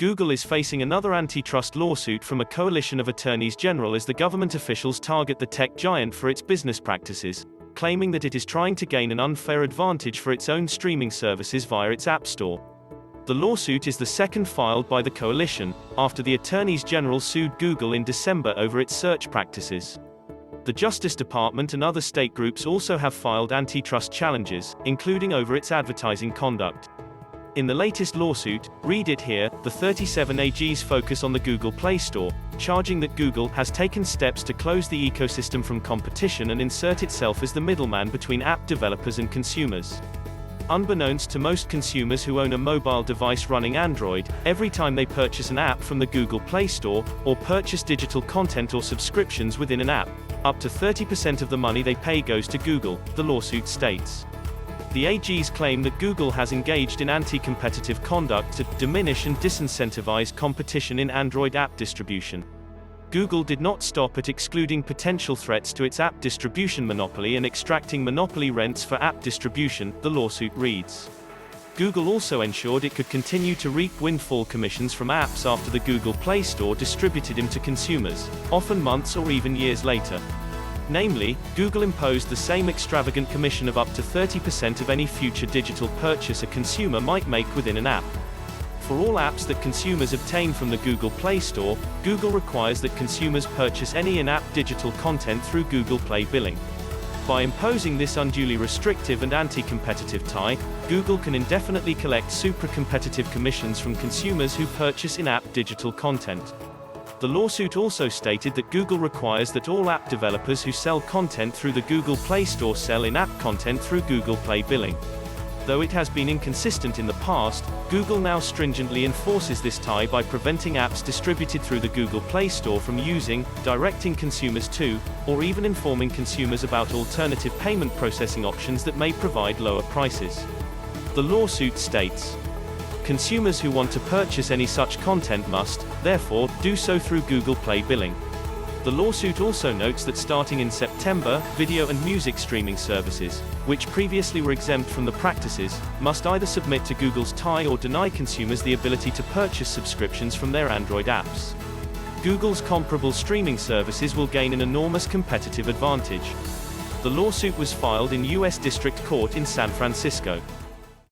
Google is facing another antitrust lawsuit from a coalition of attorneys general as the government officials target the tech giant for its business practices, claiming that it is trying to gain an unfair advantage for its own streaming services via its App Store. The lawsuit is the second filed by the coalition, after the attorneys general sued Google in December over its search practices. The Justice Department and other state groups also have filed antitrust challenges, including over its advertising conduct. In the latest lawsuit, read it here, the 37 AGs focus on the Google Play Store, charging that Google has taken steps to close the ecosystem from competition and insert itself as the middleman between app developers and consumers. Unbeknownst to most consumers who own a mobile device running Android, every time they purchase an app from the Google Play Store, or purchase digital content or subscriptions within an app, up to 30% of the money they pay goes to Google, the lawsuit states. The AGs claim that Google has engaged in anti-competitive conduct to diminish and disincentivize competition in Android app distribution. Google did not stop at excluding potential threats to its app distribution monopoly and extracting monopoly rents for app distribution, the lawsuit reads. Google also ensured it could continue to reap windfall commissions from apps after the Google Play Store distributed them to consumers, often months or even years later. Namely, Google imposed the same extravagant commission of up to 30% of any future digital purchase a consumer might make within an app. For all apps that consumers obtain from the Google Play Store, Google requires that consumers purchase any in-app digital content through Google Play billing. By imposing this unduly restrictive and anti-competitive tie, Google can indefinitely collect supracompetitive commissions from consumers who purchase in-app digital content. The lawsuit also stated that Google requires that all app developers who sell content through the Google Play Store sell in-app content through Google Play billing. Though it has been inconsistent in the past, Google now stringently enforces this tie by preventing apps distributed through the Google Play Store from using, directing consumers to, or even informing consumers about alternative payment processing options that may provide lower prices. The lawsuit states, consumers who want to purchase any such content must, therefore, do so through Google Play billing. The lawsuit also notes that starting in September, video and music streaming services, which previously were exempt from the practices, must either submit to Google's tie or deny consumers the ability to purchase subscriptions from their Android apps. Google's comparable streaming services will gain an enormous competitive advantage. The lawsuit was filed in U.S. District Court in San Francisco.